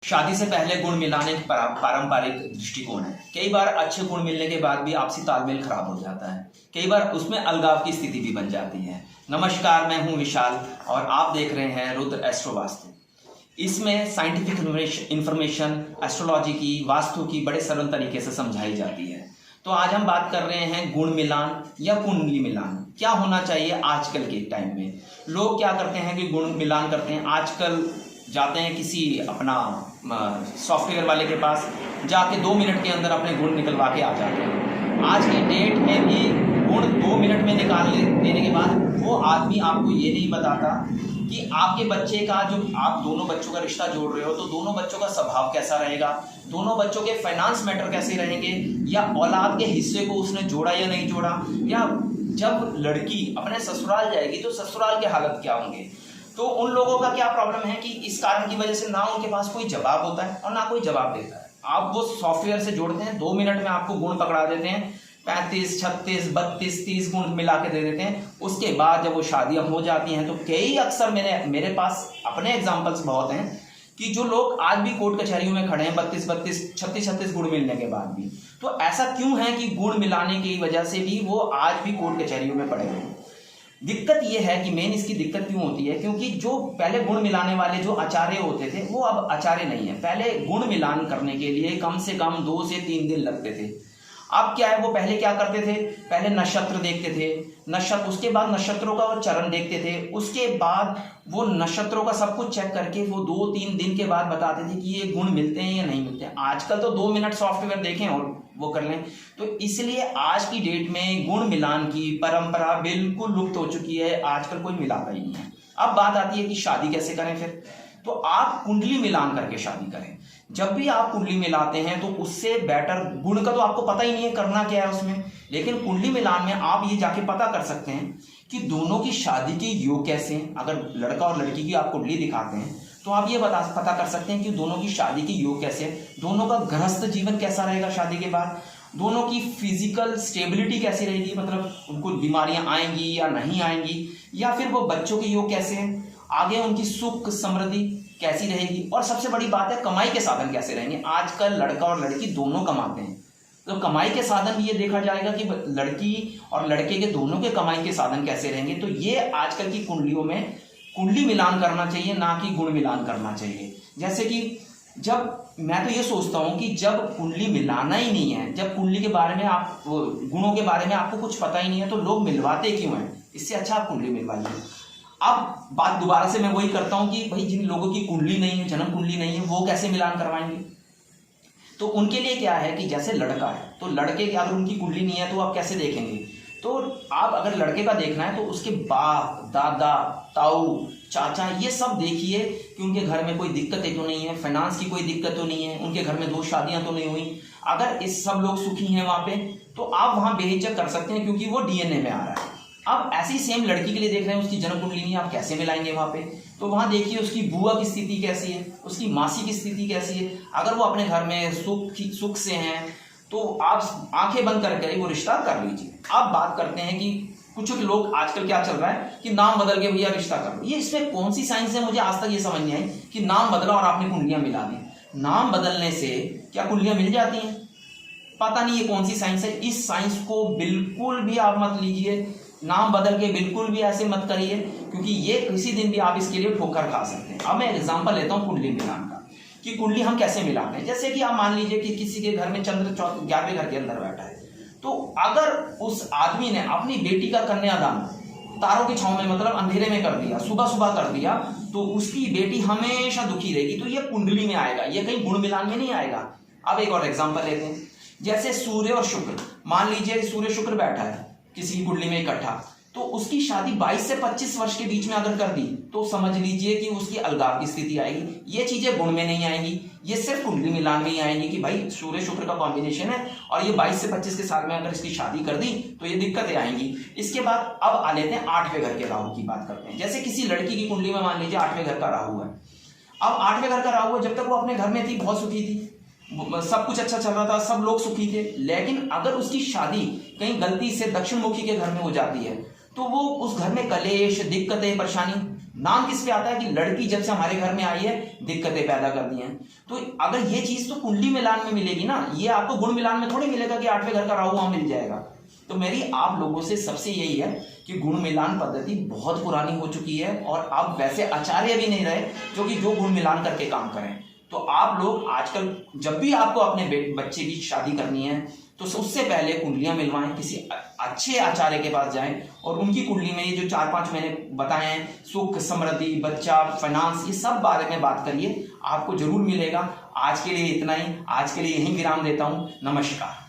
शादी से पहले गुण मिलाने का पारंपरिक दृष्टिकोण है। कई बार अच्छे गुण मिलने के बाद भी आपसी तालमेल खराब हो जाता है, कई बार उसमें अलगाव की स्थिति भी बन जाती है। नमस्कार, मैं हूं विशाल और आप देख रहे हैं रुद्र एस्ट्रो वास्तु। इसमें साइंटिफिक इंफॉर्मेशन एस्ट्रोलॉजी की, वास्तु की बड़े सरल तरीके से समझाई जाती है। तो आज हम बात कर रहे हैं गुण मिलान या कुंडली मिलान क्या होना चाहिए आजकल के टाइम में। लोग क्या करते हैं कि गुण मिलान करते हैं, आजकल जाते हैं किसी अपना सॉफ्टवेयर वाले के पास, जाके 2 मिनट के अंदर अपने गुण निकलवा के आ जाते हैं। आज की डेट में भी गुण 2 मिनट में निकाल देने के बाद वो आदमी आपको ये नहीं बताता कि आपके बच्चे का, जो आप दोनों बच्चों का रिश्ता जोड़ रहे हो, तो दोनों बच्चों का स्वभाव कैसा रहेगा, दोनों बच्चों के फाइनेंस मैटर कैसे रहेंगे, या औलाद के हिस्से को उसने जोड़ा या नहीं जोड़ा, या जब लड़की अपने ससुराल जाएगी तो ससुराल के हालत क्या होंगे। तो उन लोगों का क्या प्रॉब्लम है कि इस कारण की वजह से ना उनके पास कोई जवाब होता है और ना कोई जवाब देता है। आप वो सॉफ्टवेयर से जोड़ते हैं, 2 मिनट में आपको गुण पकड़ा देते हैं, 35, 36, 32, 30 गुण मिला के दे देते हैं। उसके बाद जब वो शादियां हो जाती हैं तो कई अक्सर मेरे पास अपने एग्जाम्पल्स बहुत हैं कि जो लोग आज भी कोर्ट कचहरियों में खड़े हैं 32, 36 गुण मिलने के बाद भी। तो ऐसा क्यों है कि गुण मिलाने की वजह से भी वो आज भी कोर्ट कचहरियों में पड़े हुए हैं। दिक्कत यह है कि मेन इसकी दिक्कत क्यों होती है, क्योंकि जो पहले गुण मिलाने वाले जो आचार्य होते थे वो अब आचार्य नहीं है। पहले गुण मिलान करने के लिए कम से कम 2 से 3 दिन लगते थे। अब क्या है, वो पहले क्या करते थे, पहले नक्षत्र देखते थे, नक्षत्र, उसके बाद नक्षत्रों का वो चरण देखते थे, उसके बाद वो नक्षत्रों का सब कुछ चेक करके वो 2-3 दिन के बाद बताते थे कि ये गुण मिलते हैं या नहीं मिलते हैं। आजकल तो 2 मिनट सॉफ्टवेयर देखें और वो कर लें। तो इसलिए आज की डेट में गुण मिलान की परंपरा बिल्कुल लुप्त हो चुकी है, आजकल कोई मिलाता ही नहीं है। अब बात आती है कि शादी कैसे करें फिर। तो आप कुंडली मिलान करके शादी करें। जब भी आप कुंडली मिलाते हैं तो उससे बेटर, गुण का तो आपको पता ही नहीं है करना क्या है उसमें, लेकिन कुंडली मिलान में आप ये जाके पता कर सकते हैं कि दोनों की शादी के योग कैसे हैं। अगर लड़का और लड़की की आप कुंडली दिखाते हैं तो आप ये पता कर सकते हैं कि दोनों की शादी के योग कैसे है, दोनों का गृहस्थ जीवन कैसा रहेगा शादी के बाद, दोनों की फिजिकल स्टेबिलिटी कैसी रहेगी, मतलब उनको बीमारियां आएंगी या नहीं आएंगी, या फिर वो बच्चों के योग कैसे हैं, आगे उनकी सुख समृद्धि कैसी रहेगी, और सबसे बड़ी बात है कमाई के साधन कैसे रहेंगे। आजकल लड़का और लड़की दोनों कमाते हैं, तो कमाई के साधन ये देखा जाएगा कि लड़की और लड़के के दोनों के कमाई के साधन कैसे रहेंगे। तो ये आजकल की कुंडलियों में कुंडली मिलान करना चाहिए, ना कि गुण मिलान करना चाहिए। जैसे कि जब मैं तो ये सोचता हूं कि जब कुंडली मिलाना ही नहीं है, जब कुंडली के बारे में, आप गुणों के बारे में आपको कुछ पता ही नहीं है, तो लोग मिलवाते क्यों हैं। इससे अच्छा आप कुंडली मिलवाइए। अब बात दोबारा से मैं वही करता हूं कि भाई जिन लोगों की कुंडली नहीं है, जन्म कुंडली नहीं है, वो कैसे मिलान करवाएंगे। तो उनके लिए क्या है कि जैसे लड़का है तो लड़के की अगर उनकी कुंडली नहीं है तो आप कैसे देखेंगे। तो आप अगर लड़के का देखना है तो उसके बाप, दादा, ताऊ, चाचा, ये सब देखिए कि उनके घर में कोई दिक्कतें तो नहीं है, फाइनेंस की कोई दिक्कत तो नहीं है, उनके घर में 2 शादियां तो नहीं हुई। अगर इस सब लोग सुखी हैं वहां पे तो आप वहां बेहिचक कर सकते हैं, क्योंकि वो डीएनए में आ रहा है। अब ऐसी सेम लड़की के लिए देख रहे हैं, उसकी जन्म कुंडली नहीं है, आप कैसे मिलाएंगे वहां पे। तो वहां देखिए उसकी बुआ की स्थिति कैसी है, उसकी मासी की स्थिति कैसी है। अगर वो अपने घर में सुख से हैं तो आप आंखें बंद करके वो रिश्ता कर लीजिए। अब बात करते हैं कि कुछ लोग आजकल क्या चल रहा है कि नाम बदल के भैया रिश्ता कर लो। ये इसमें कौन सी साइंस है, मुझे आज तक ये समझ नहीं आई कि नाम बदला और आपने कुंडलियां मिला दी। नाम बदलने से क्या कुंडलियां मिल जाती हैं? पता नहीं ये कौन सी साइंस है। इस साइंस को बिल्कुल भी आप मत लीजिए, नाम बदल के बिल्कुल भी ऐसे मत करिए, क्योंकि ये किसी दिन भी आप इसके लिए ठोकर खा सकते हैं। अब मैं एग्जांपल लेता हूँ कुंडली मिलान का, कि कुंडली हम कैसे मिलाते हैं। जैसे कि आप मान लीजिए कि किसी के घर में चंद्र 11वें घर के अंदर बैठा है, तो अगर उस आदमी ने अपनी बेटी का कन्यादान तारों की छांव में, मतलब अंधेरे में कर दिया, सुबह कर दिया, तो उसकी बेटी हमेशा दुखी रहेगी। तो ये कुंडली में आएगा, ये कहीं गुण मिलान में नहीं आएगा। अब एक और एग्जांपल लेते हैं, जैसे सूर्य और शुक्र, मान लीजिए सूर्य शुक्र बैठा है किसी की कुंडली में इकट्ठा, तो उसकी शादी 22 से 25 वर्ष के बीच में अगर कर दी तो समझ लीजिए कि उसकी अलगाव की स्थिति आएगी। ये चीजें गुण में नहीं आएंगी, ये सिर्फ कुंडली मिलान में ही आएंगी कि भाई सूर्य शुक्र का कॉम्बिनेशन है और ये 22 से 25 के साल में अगर इसकी शादी कर दी तो ये दिक्कतें आएंगी। इसके बाद अब आ लेते हैं 8वें घर के राहु की बात करते हैं। जैसे किसी लड़की की कुंडली में मान लीजिए 8वें घर का राहु है। अब 8वें घर का राहु है, जब तक वो अपने घर में थी बहुत सुखी थी, सब कुछ अच्छा चल रहा था, सब लोग सुखी थे। लेकिन अगर उसकी शादी कहीं गलती से दक्षिण मुखी के घर में हो जाती है तो वो उस घर में कलेश, दिक्कतें, परेशानी नाम किस पे आता है कि लड़की जब से हमारे घर में आई है दिक्कतें पैदा कर दी हैं। तो अगर ये चीज तो कुंडली मिलान में मिलेगी ना, ये आपको गुण मिलान में थोड़ी मिलेगा कि 8वें घर का राहु वहां मिल जाएगा। तो मेरी आप लोगों से सबसे यही है कि गुण मिलान पद्धति बहुत पुरानी हो चुकी है और अब वैसे आचार्य भी नहीं रहे जो गुण मिलान करके काम करें। तो आप लोग आजकल जब भी आपको अपने बच्चे की शादी करनी है तो उससे पहले कुंडलियां मिलवाएं, किसी अच्छे आचार्य के पास जाएं और उनकी कुंडली में ये जो 4-5 मैंने बताए हैं, सुख, समृद्धि, बच्चा, फाइनेंस, ये सब बारे में बात करिए, आपको जरूर मिलेगा। आज के लिए इतना ही, आज के लिए यहीं विराम देता हूं। नमस्कार।